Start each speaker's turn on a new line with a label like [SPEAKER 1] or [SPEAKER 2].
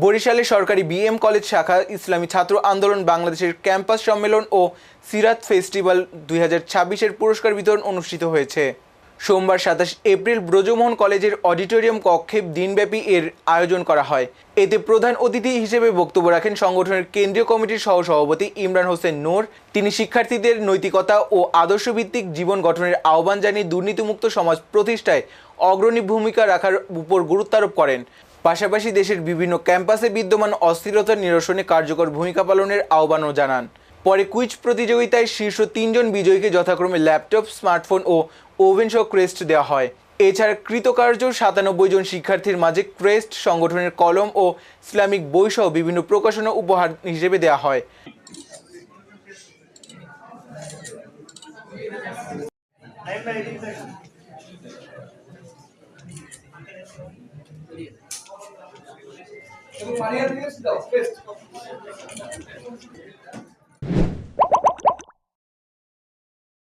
[SPEAKER 1] বরিশালে সরকারি BM college শাখা ইসলামী ছাত্র আন্দোলন বাংলাদেশের ক্যাম্পাস সম্মেলন ও সিরাত ফেস্টিভ্যাল 2026-এর পুরস্কার বিতরণ অনুষ্ঠিত হয়েছে। সোমবার 27 এপ্রিল ব্রজমোহন কলেজের অডিটোরিয়াম কক্ষে দিনব্যাপী এর আয়োজন করা হয়। এতে প্রধান অতিথি হিসেবে বক্তব্য রাখেন সংগঠনের কেন্দ্রীয় কমিটির সহসভাপতি ইমরান হোসেন নূর। তিনি শিক্ষার্থীদের নৈতিকতা ও আদর্শভিত্তিক জীবন গঠনের আহ্বান জানিয়ে দুর্নীতিমুক্ত সমাজ প্রতিষ্ঠায় অগ্রণী ভূমিকা রাখার উপর গুরুত্বারোপ করেন। পাশাপাশি দেশের বিভিন্ন ক্যাম্পাসে বিদ্যমান অস্থিরতা নিরসনে কার্যকর ভূমিকা পালনের আহ্বানও জানান। পরে কুইজ প্রতিযোগিতায় শীর্ষ 3 জন বিজয়ীকে যথাক্রমে ল্যাপটপ, স্মার্টফোন ও ওভেন সহ ক্রেস্ট দেওয়া হয়। এছাড়া কৃতকার্য 97 জন শিক্ষার্থীর মাঝে ক্রেস্ট, সংগঠনের কলম ও ইসলামিক বই সহ বিভিন্ন প্রকাশনা উপহার হিসেবে দেওয়া হয়।
[SPEAKER 2] এবং মারিয়া দিয়েছি দাও বেস্ট